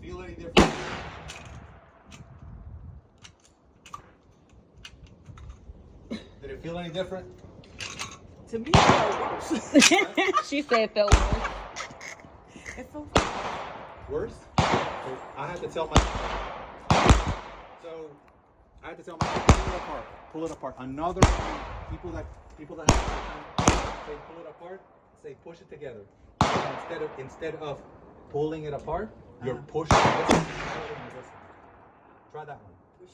feel any different? Did it feel any different? To me, it felt worse. She said it felt worse. It felt Worse? So I had to tell my. So I had to tell my pull it apart. Pull it apart. Another people that have say pull it apart. Say push it together. Instead of pulling it apart, you're pushing this. Try that one.